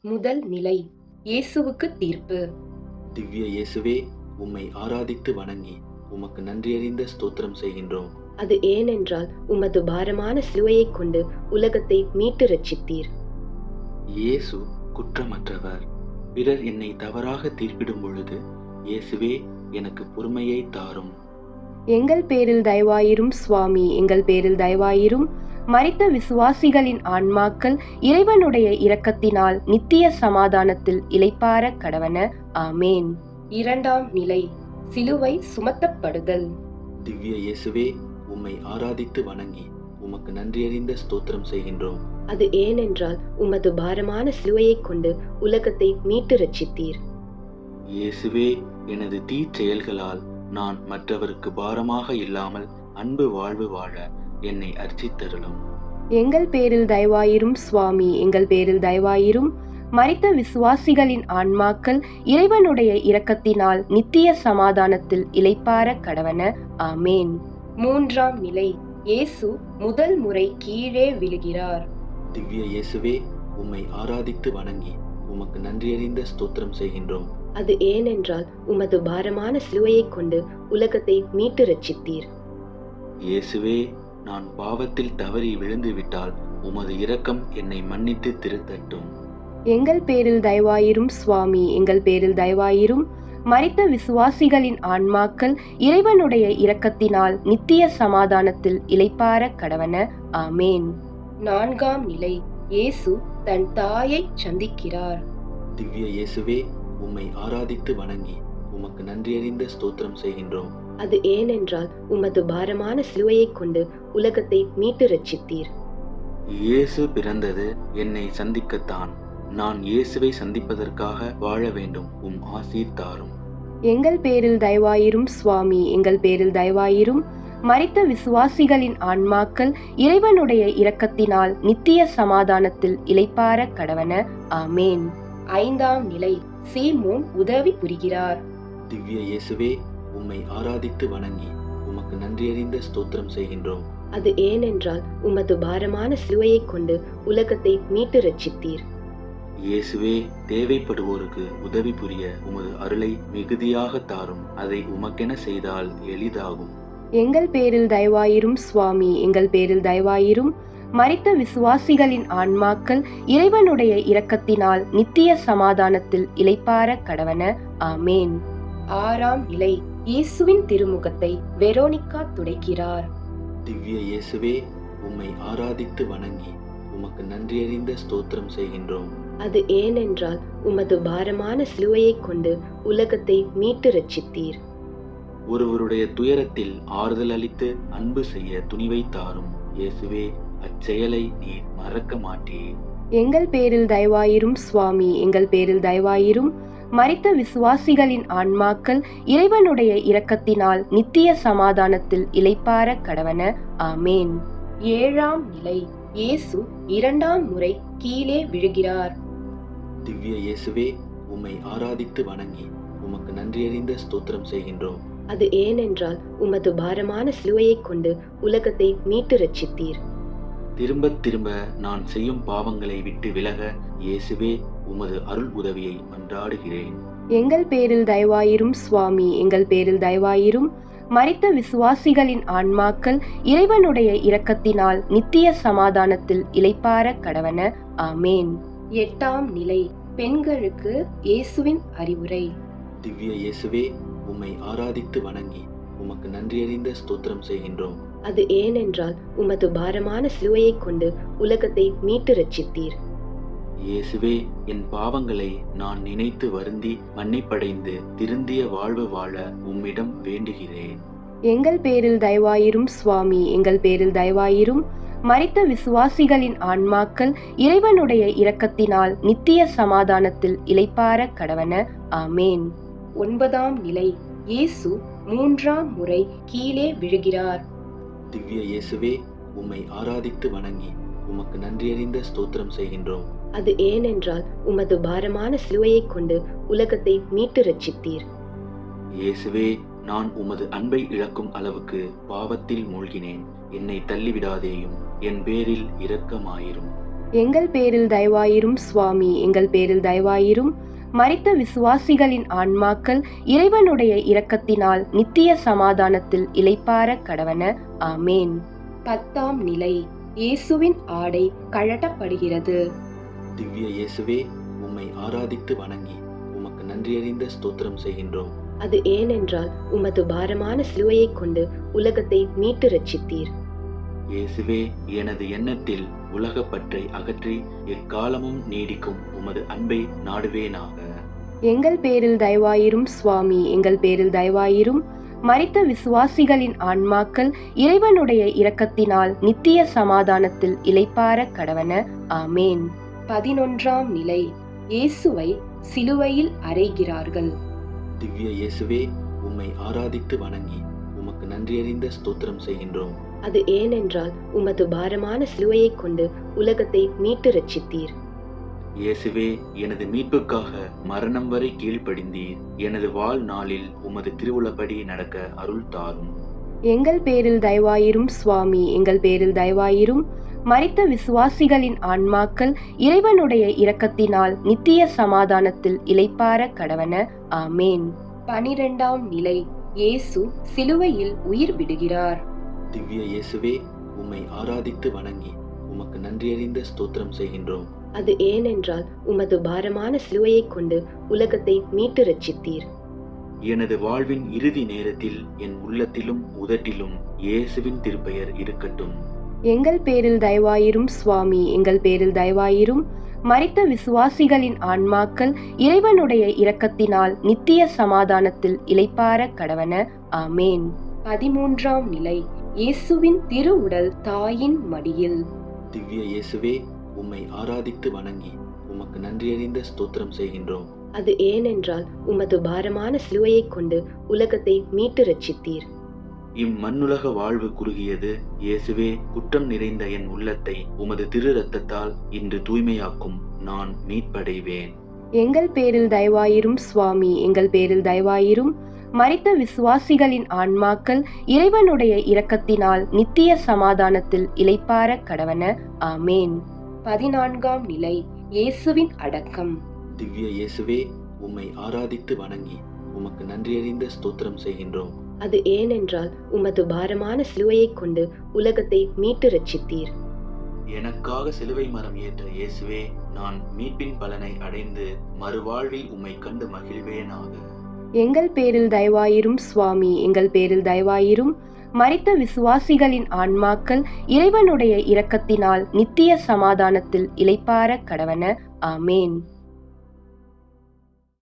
முதல் நிலை. இயேசுவுக்கு தீர்ப்பு. திவ்ய இயேசுவே, உம்மை ஆராதித்து வணங்கி உமக்கு நன்றியறிந்த ஸ்தோத்திரம் செய்கின்றோம். அது ஏனென்றால் உமது பாரமான சிலுவையைக் கொண்டு உலகத்தை மீட்டு ரட்சித்தீர். இயேசு குற்றமற்றவர். பிறர் என்னை தவறாக தீர்ப்பிடும் பொழுது, இயேசுவே எனக்கு பொறுமையை தாரும். எங்கள் பேரில் தயவாயிரும் சுவாமி, எங்கள் பேரில் தயவாயிரும். மரித்த விசுவாசிகளின் ஆன்மாக்கள் இறைவனுடைய இரக்கத்தினால் நித்திய சமாதானத்தில் இளைப்பாற கடவன. ஆமேன். இரண்டாம் நிலை. சிலுவை சுமத்தப்படுதல். திவ்ய இயேசுவே, உம்மை ஆராதித்து வணங்கி உமக்கு நன்றியறிந்த ஸ்தோத்திரம் செய்கின்றோம். அது ஏனென்றால் உமது பாரமான சிலுவையைக் கொண்டு உலகத்தை மீட்டு ரட்சித்தீர். இயேசுவே, எனது தீச்செயல்களால் நான் மற்றவருக்கு பாரமாக இல்லாமல் அன்பு வாழ்வு வாழ என்னை அர்ச்சித்தருளும். எங்கள் பேரில் தயவாயிரும் சுவாமி, எங்கள் பேரில் தயவாயிரும். மரித்த விசுவாசிகளின் ஆன்மாக்கள் இறைவனுடைய இரக்கத்தினால் நித்திய சமாதானத்தில் இளைப்பாற கடவன. ஆமேன். மூன்றாம் நிலை. இயேசு முதல் முறை கீழே விழுகிறார். திவ்ய இயேசுவே, உம்மை ஆராதித்து வணங்கி உமக்கு நன்றியறிந்த ஸ்தோத்திரம் செய்கின்றோம். அது ஏனென்றால் உமது பாரமான சிலுவையைக் கொண்டு உலகத்தை மீட்டு ரட்சித்தீர். இயேசுவே, நான் பாவத்தில் தவறி விழுந்து விட்டால் உமது இரக்கம் என்னை மன்னித்து திருத்தட்டும். எங்கள் பேரில் தயவாயிரும் சுவாமி, எங்கள் பேரில் தயவாயிரும். மரித்த விசுவாசிகளின் ஆன்மாக்கள் இறைவனுடைய இரக்கத்தினால் நித்திய சமாதானத்தில் இளைப்பாற கடவன. ஆமேன். நான்காம் நிலை. இயேசு தன் தாயை சந்திக்கிறார். திவ்ய இயேசுவே, உம்மை ஆராதித்து வணங்கி உமக்கு நன்றியறிந்த ஸ்தோத்திரம் செய்கின்றோம். அது ஏனென்றால் உமது பாரமான சிலுவையைக் கொண்டு உலகத்தை மீட்டு ரட்சித்தீர். இயேசு பிறந்தது என்னை சந்திக்கத்தான். நான் இயேசுவை சந்திப்பதற்காக வாழ வேண்டும். உம் ஆசீர் தாரும். எங்கள் பேரில் தயவாயிரும் சுவாமி, எங்கள் பேரில் தயவாயிரும். மரித்த விசுவாசிகளின் ஆன்மாக்கள் இறைவனுடைய இரக்கத்தினால் நித்திய சமாதானத்தில் இளைப்பாற கடவன. ஆமேன். ஐந்தாம் நிலை. சீமோன் உதவி புரிகிறார். திவ்ய இயேசுவே, உம்மை ஆராதித்து வணங்கி உமக்கு நன்றியறிந்த ஸ்தோத்திரம் செய்கின்றோம். அது ஏனென்றால் உமது பாரமான சிலுவையைக் கொண்டு உலகத்தை மீட்டு ரட்சித்தீர். இயேசுவே, தேவைப்படுவோருக்கு உதவி புரிய உமது அருளை மிகுதியாக தாரும். அதை உமக்கென செய்தால் எளிதாகும். எங்கள் பேரில் தயவாயிரும் சுவாமி, எங்கள் பேரில் தயவாயிரும். மரித்த விசுவாசிகளின் ஆன்மாக்கள் இறைவனுடைய இரக்கத்தினால் நித்திய சமாதானத்தில் இளைப்பாற கடவன. ஆமேன். ஆறாம் நிலை. இயேசுவின் திருமுகத்தை வெரோனிகா துடைக்கிறார். திவ்ய இயேசுவே, உம்மை ஆராதித்து வணங்கி உமக்கு நன்றியறிந்த ஸ்தோத்திரம் செய்கின்றோம். அது ஏனென்றால் உமது பாரமான சிலுவையைக் கொண்டு உலகத்தை மீட்டு ரட்சித்தீர். ஒருவருடைய துயரத்தில் ஆறுதல் அளித்து அன்பு செய்ய துணிவை தாரும். இயேசுவே, அச்செயலை நீர் மறக்க மாட்டீர். எங்கள் பேரில் தயவாயிரும் சுவாமி, எங்கள் பேரில் தயவாயிரும். மரித்த விசுவாசிகளின் ஆன்மாக்கள் இறைவனுடைய இரக்கத்தினால் நித்திய சமாதானத்தில் இளைப்பாற கடவன. ஆமேன். ஏழாம் நிலை. இயேசு இரண்டாம் முறை கீழே விழுகிறார். திவ்ய இயேசுவே, உம்மை ஆராதித்து வணங்கி உமக்கு நன்றியறிந்த ஸ்தோத்திரம் செய்கின்றோம். அது ஏனென்றால் உமது பாரமான சிலுவையைக் கொண்டு உலகத்தை மீட்டு ரட்சித்தீர். திரும்ப திரும்ப நான் செய்யும் பாவங்களை விட்டு விலக இயேசுவே, உமது அருள் உதவியை மன்றாடுகிறேன். எங்கள் பேரில் தயவாயிரும் சுவாமி, எங்கள் பேரில் தயவாயிரும். மரித்த விசுவாசிகளின் ஆன்மாக்கள் இறைவனுடைய இரக்கத்தினால் நித்திய சமாதானத்தில் இளைப்பாற கடவன. ஆமேன். எட்டாம் நிலை. பெண்களுக்கு இயேசுவின் அறிவுரை. திவ்ய இயேசுவே, உம்மை ஆராதித்து வணங்கி உமக்கு நன்றியறிந்த ஸ்தோத்திரம் செய்கின்றோம். அது ஏனென்றால் உமது பாரமான சிலுவையைக் கொண்டு உலகத்தை மீட்டு ரட்சித்தீர். இயேசுவே, என் பாவங்களை நான் நினைத்து வருந்தி மன்னிப்படைந்து திருந்திய வாழ்வு வாழ உம்மிடம் வேண்டுகிறேன். எங்கள் பேரில் தயவாயிரும் சுவாமி, எங்கள் பேரில் தயவாயிரும். மரித்த விசுவாசிகளின் ஆன்மாக்கள் இறைவனுடைய இரக்கத்தினால் நித்திய சமாதானத்தில் இளைப்பாற கடவன. ஆமேன். ஒன்பதாம் நிலை. இயேசு மூன்றாம் முறை கீழே விழுகிறார். திவ்ய இயேசுவே, உம்மை ஆராதித்து வணங்கி உமக்கு நன்றியறிந்த ஸ்தோத்திரம் செய்கின்றோம். அது ஏனென்றால் உமது பாரமான சிலுவையைக் கொண்டு உலகத்தை மீட்டு ரட்சித்தீர். இயேசுவே, நான் உமது அன்பை இழக்கும் அளவுக்கு பாவத்தில் மூழ்கினேன். என்னை தள்ளிவிடாதேயும். என் பேரில் இரக்கமாயிரும். எங்கள் பேரில் தயவாயிரும் சுவாமி, எங்கள் பேரில் தயவாயிரும். மரித்த விசுவாசிகளின் ஆன்மாக்கள் இறைவனுடைய இரக்கத்தினால் நித்திய சமாதானத்தில் இளைப்பாற கடவன. ஆமேன். 10ஆம் நிலை. இயேசுவின் ஆடை கழட்டப்படுகிறது. திவ்ய இயேசுவே, உம்மை ஆராதித்து வணங்கி உமக்கு நன்றியறிந்த ஸ்தோத்திரம் செய்கின்றோம். அது ஏனென்றால் உமது பாரமான சிலுவையைக் கொண்டு உலகத்தை மீட்டு ரட்சித்தீர். இயேசுவே, எனது எண்ணத்தில் உலகப்பற்றை அகற்றி எக்காலமும் நீடிக்கும் உமது அன்பை நாடுவேனாக. எங்கள் பேரில் தயவாயிரும் சுவாமி, எங்கள் பேரில் தயவாயிரும். மரித்த விசுவாசிகளின் ஆன்மாக்கள் இறைவனுடைய இரக்கத்தினால் நித்திய சமாதானத்தில் இளைப்பாற கடவன. ஆமேன். 11ஆம் நிலை. இயேசுவை சிலுவையில் அறைகிறார்கள். திவ்ய இயேசுவே, உம்மை ஆராதித்து வணங்கி உமக்கு நன்றியறிந்த ஸ்தோத்திரம் செய்கின்றோம். அது ஏனென்றால் உமது பாரமான சிலுவையைக் கொண்டு உலகத்தை மீட்டு ரட்சித்தீர். இயேசுவே, எனது மீட்புக்காக மரணம் வரை கீழ்ப்படிந்தீர். எனது வாழ்நாளில் உமது திருவுளப்படி நடக்க அருள் தாரும். எங்கள் பேரில் தயவாயிரும் சுவாமி, எங்கள் பேரில் தயவாயிரும். மரித்த விசுவாசிகளின் ஆன்மாக்கள் இறைவனுடைய இரக்கத்தினால் நித்திய சமாதானத்தில் இளைப்பாற கடவன. ஆமேன். 12ஆம் நிலை. இயேசு சிலுவையில் உயிர் விடுகிறார். திவ்ய இயேசுவே, உம்மை ஆராதித்து வணங்கி உமக்கு நன்றியறிந்த ஸ்தோத்திரம் செய்கின்றோம். அது ஏனென்றால் உமது பாரமான சிலுவையைக் கொண்டு உலகத்தை மீட்டு ரட்சித்தீர். எனது வாழ்வின் இறுதி நேரத்தில் என் உள்ளத்திலும் உதட்டிலும் இயேசுவின் திருப்பெயர் இருக்கட்டும். எங்கள் பேரில் தயவாயிரும் சுவாமி, எங்கள் பேரில் தயவாயிரும். மரித்த விசுவாசிகளின் ஆன்மாக்கள் இறைவனுடைய இரக்கத்தினால் நித்திய சமாதானத்தில் இளைப்பாற கடவன. ஆமேன். 13ஆம் நிலை. இயேசுவின் திருவுடல் தாயின் மடியில். திவ்ய இயேசுவே, உம்மை ஆராதித்து வணங்கி உமக்கு நன்றியறிந்த ஸ்தோத்திரம் செய்கின்றோம். அது ஏனென்றால் உமது பாரமான சிலுவையைக் கொண்டு உலகத்தை மீட்டு ரட்சித்தீர். இம்மண்ணுலக வாழ்வு குறுகியது. இயேசுவே, குற்றம் நிறைந்த என் உள்ளத்தை உமது திரு இரத்தத்தால் இன்று தூய்மையாக்கும். நான் மீட்படைவேன். எங்கள் பேரில் தயவாயிரும் சுவாமி, எங்கள் பேரில் தயவாயிரும். மரித்த விசுவாசிகளின் ஆன்மாக்கள் இறைவனுடைய இரக்கத்தினால் நித்திய சமாதானத்தில் இளைப்பாற கடவன. ஆமேன். 14ஆம் நிலை. இயேசுவின் அடக்கம். திவ்ய இயேசுவே, உம்மை ஆராதித்து வணங்கி உமக்கு நன்றியறிந்த ஸ்தோத்திரம் செய்கின்றோம். அது ஏனென்றால் உமது பாரமான சிலுவையைக் கொண்டு உலகத்தை மீட்டு ரட்சித்தீர். எனக்காக சிலுவை மரம் ஏற்ற இயேசுவே, நான் மீட்பின் பலனை அடைந்து மறுவாழ்வில் உம்மை கண்டு மகிழ்வேனாக. எங்கள் பேரில் தயவாயிரும் சுவாமி, எங்கள் பேரில் தயவாயிரும். மரித்த விசுவாசிகளின் ஆன்மாக்கள் இறைவனுடைய இரக்கத்தினால் நித்திய சமாதானத்தில் இளைப்பாற கடவன. ஆமேன்.